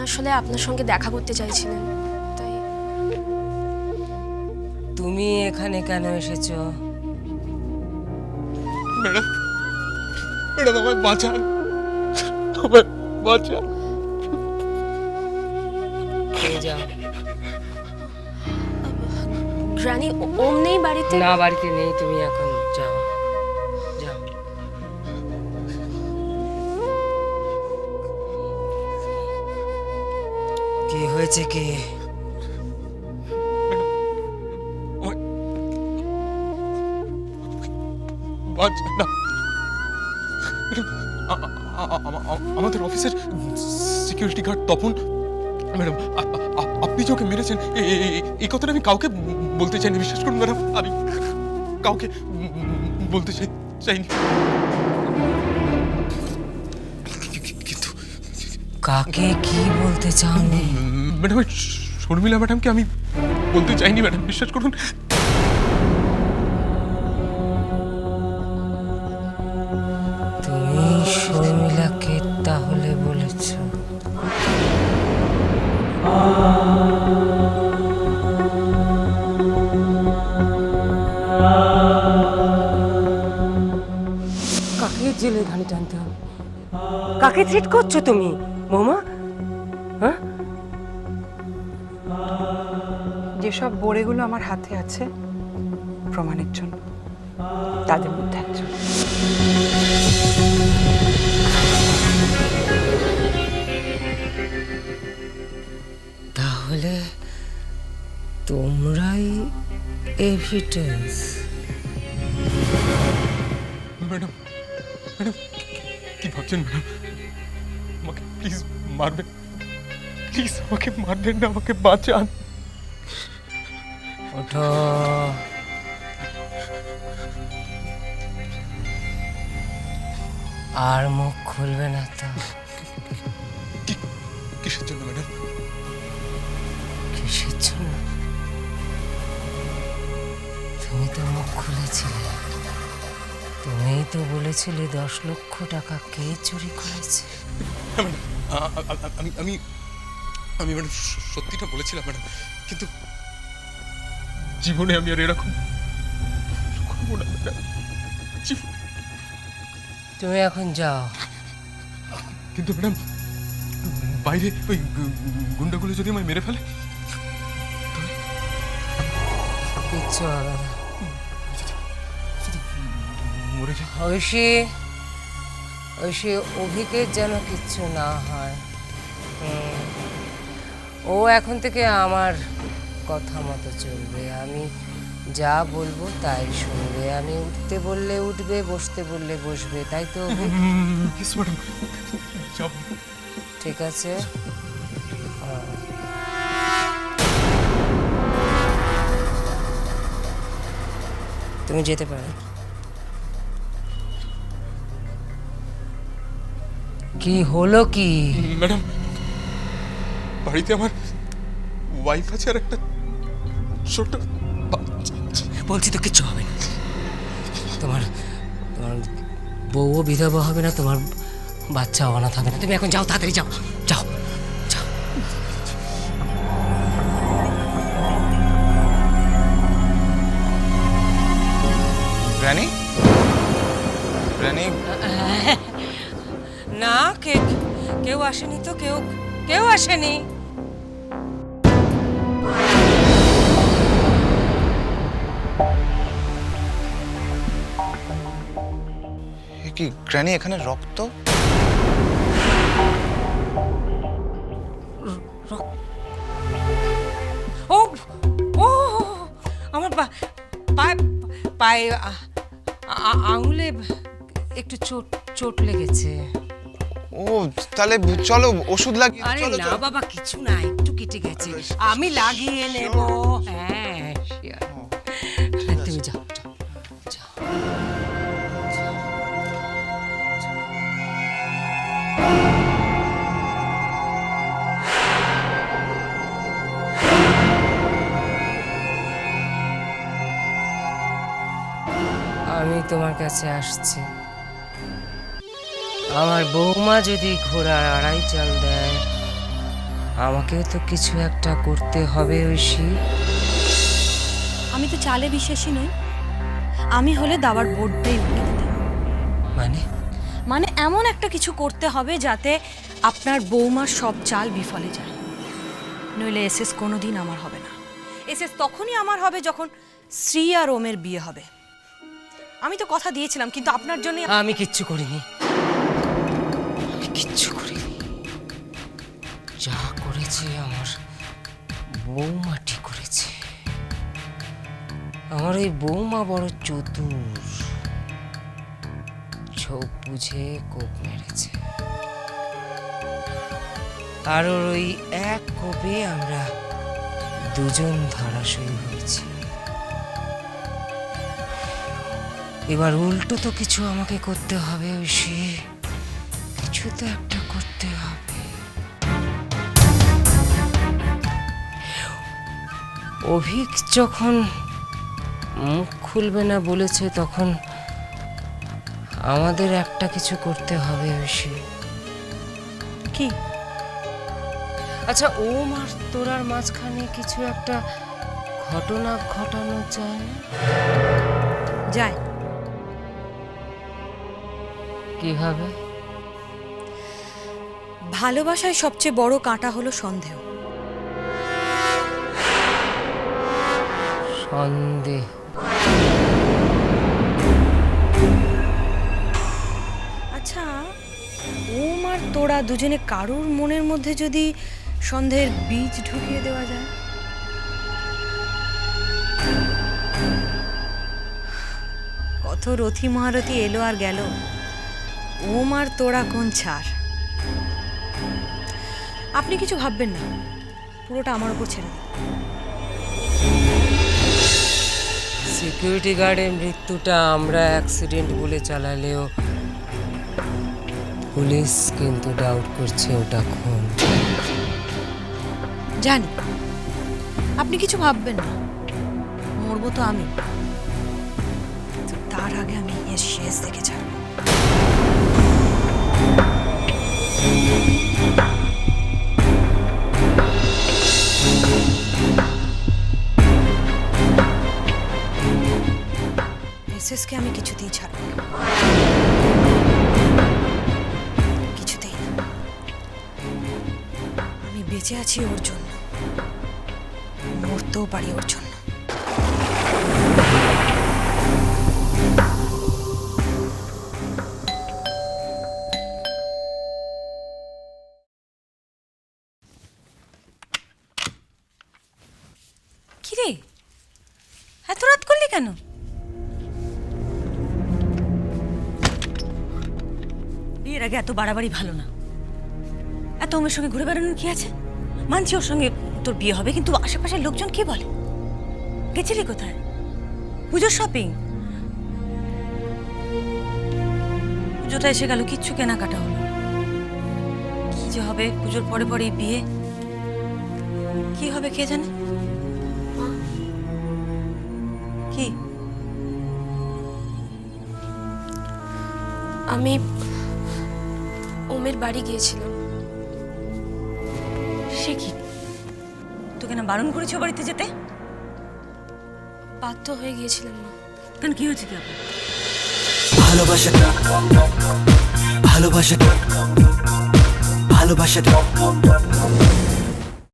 আসলে আপনার সঙ্গে দেখা করতে চাইছিলেন, তাই। তুমি এখানে কেন এসেছো? ম্যাডাম, ম্যাডাম আমায় বাঁচান, আমায় বাঁচান। এই যাও। গ্র্যানি ওম নেই বাড়িতে? না, বাড়িতে নেই, তুমি এখন যাও, যাও। কি হয়েছে কি? বাঁচান না ম্যাডাম। আমাদের অফিসের সিকিউরিটি গার্ড তপন ম্যাডাম, আপনি যে ওকে মেরেছেন এই কথাটা আমি কাউকে বলতে চাইনি, বিশ্বাস করুন ম্যাডাম, আমি কাউকে বলতে চাইনি, কিন্তু কাকে কি বলতে চাওনি? ম্যাডাম শর্মিলা ম্যাডামকে আমি বলতে চাইনি ম্যাডাম, বিশ্বাস করুন। তুমি শর্মিলাকে তাহলে বলেছ? কাকে জেলে ঘানি টানতে হবে? কাকে থ্রেট করছো তুমি বৌমা? হ্যাঁ, যেসব বড়েগুলো আমার হাতে আছে প্রমাণের জন্য, তাদের মধ্যে একজন। তাহলে তোমরাই এভিডেন্স? ম্যাডাম, ম্যাডাম কি ভাবছেন ম্যাডাম? আমাকে প্লিজ মারবেন, প্লিজ আমাকে মারবেন না, আমাকে বাঁচান। ওঠো। আর মুখ খুলবে না তো? কিসের জন্য ম্যাডাম? কিসের জন্য? তুমি তো মুখ খুলেছিলে, তুমিই তো বলেছিলে 10 লক্ষ টাকা কে চুরি করেছে। আমি আমি আমি ম্যাডাম সত্যিটা বলেছিলাম ম্যাডাম, কিন্তু জীবনে আমি আর এরকম করবো না ম্যাডাম, জীবনে। তুমি এখন যাও। কিন্তু ম্যাডাম বাইরে ওই গুন্ডাগুলো যদি আমায় মেরে ফেলে? কিচ্ছু হবে না। মরে যাই। ঐশী, ঐশী, অভিকের যেন কিচ্ছু না হয়। ও এখন থেকে আমার কথা মতো চলবে, আমি যা বলবো তাই শুনবে, আমি উঠতে বললে উঠবে, বসতে বললে বসবে, তাই তো অভি? ইয়েস ম্যাডাম, যাও। ঠিক আছে। তুমি যেতে পারো। কি হলো কি? ম্যাডাম বাড়িতে আমার ওয়াইফ আছে আর একটা ছোট বাচ্চা আছে। বলছি তো কিচ্ছু হবে না। তোমার তোমার বউও বিধবা হবে না, তোমার বাচ্চাও অনাথ হবে না। তুমি এখন যাও, তাড়াতাড়ি যাও, যাও, যাও। গ্র্যানি, গ্র্যানি, না, কেউ আসেনি তো, কেউ আসেনি। এ কি গ্র্যানি, এখানে রক্ত? ও ও আমার পায়ে আঙুলে একটু চোট লেগেছে। ও তাহলে চলো ওষুধ লাগিয়ে দিই, আরে চলো না চলো। বাবা, কিছু না, একটু কেটে গেছে, আমি লাগিয়ে নেব। হ্যাঁ, তুমি যাও, যাও, যাও। আমি তোমার কাছে আসছি। আমার বৌমা যদি ঘোড়ার 2.5 চাল দেয়, আমাকেও তো কিছু একটা করতে হবে ঐশী। আমি তো চালে বিশ্বাসী নই। আমি হলে দাবার বোর্ডটাই উল্টে দিতাম। মানে এমন একটা কিছু করতে হবে যাতে আপনার বৌমার সব চাল বিফলে যায়। নইলে এসএস কোনোদিন আমার হবে না। এসএস তখনই আমার হবে যখন শ্রী আর ওমের বিয়ে হবে। আমি তো কথা দিয়েছিলাম, কিন্তু আপনার জন্য আমি কিচ্ছু করিনি, আমি কিচ্ছু করিনি। যা করেছে আমার বৌমা ঠিক করেছে। আমার এই বৌমা বড় চতুর, ঝোপ বুঝে কোপ মেরেছে। আর ওই এক কোপে আমরা দুজন ধরাশয়ী হয়েছি। এবার উল্টো তো কিছু আমাকে করতে হবে ঐশী, কিছু তো একটা করতে হবে। অভিক যখন মুখ খুলবে না বলেছে, তখন আমাদের একটা কিছু করতে হবে ঐশী। কি? আচ্ছা, ওম আর তোরার মাঝখানে কিছু একটা ঘটনা ঘটানো যায় না? যায়। কিভাবে? ভালোবাসায় সবচেয়ে বড় কাঁটা হলো সন্দেহ। সন্দেহ? আচ্ছা, ওম আর তোরা দুজনে কারোর মনের মধ্যে যদি সন্দেহের বীজ ঢুকিয়ে দেওয়া যায়? কত রথী মহারথী এলো আর গেল, ওম আর তোরা কোন ছাড়। আপনি কিছু ভাববেন না, পুরোটা আমার উপর ছেড়ে দিন। সিকিউরিটি গার্ডের মৃত্যুটা আমরা অ্যাক্সিডেন্ট বলে চালালেও পুলিশ কিন্তু ডাউট করছে ওটা খুন। জানি, আপনি কিছু ভাববেন না, মরবো তো আমি, তো তার আগে আমি এর শেষ দেখে ছাড়বো। এসএসকে আমি কিছুতেই ছাড়বো না, কিছুতেই না। আমি বেঁচে আছি ওর জন্য, মরতেও পারি ওর জন্য। কিরে, এত রাত করলি কেন? বিয়ের আগে এত বাড়াবাড়ি ভালো না। এত ওমের সঙ্গে ঘুরে বেড়ানোর কি আছে? মানছি ওর সঙ্গে তোর বিয়ে হবে, কিন্তু আশেপাশের লোকজন কি বলে? গেছিলি কোথায়? পুজোর শপিং? পুজোটা এসে গেল, কিচ্ছু কেনাকাটা হলো। কি যে হবে পুজোর পরে পরেই বিয়ে, কি হবে কে জানে। কি? আমি ওমের বাড়ি গিয়েছিলাম। সে কি, তোকে না বারণ করেছো বাড়িতে যেতে? বাধ্য হয়ে গিয়েছিলাম মা। কেন, কি হয়েছে কি? ভালোবাসাটা ভালোবাসাটা ভালোবাসাটা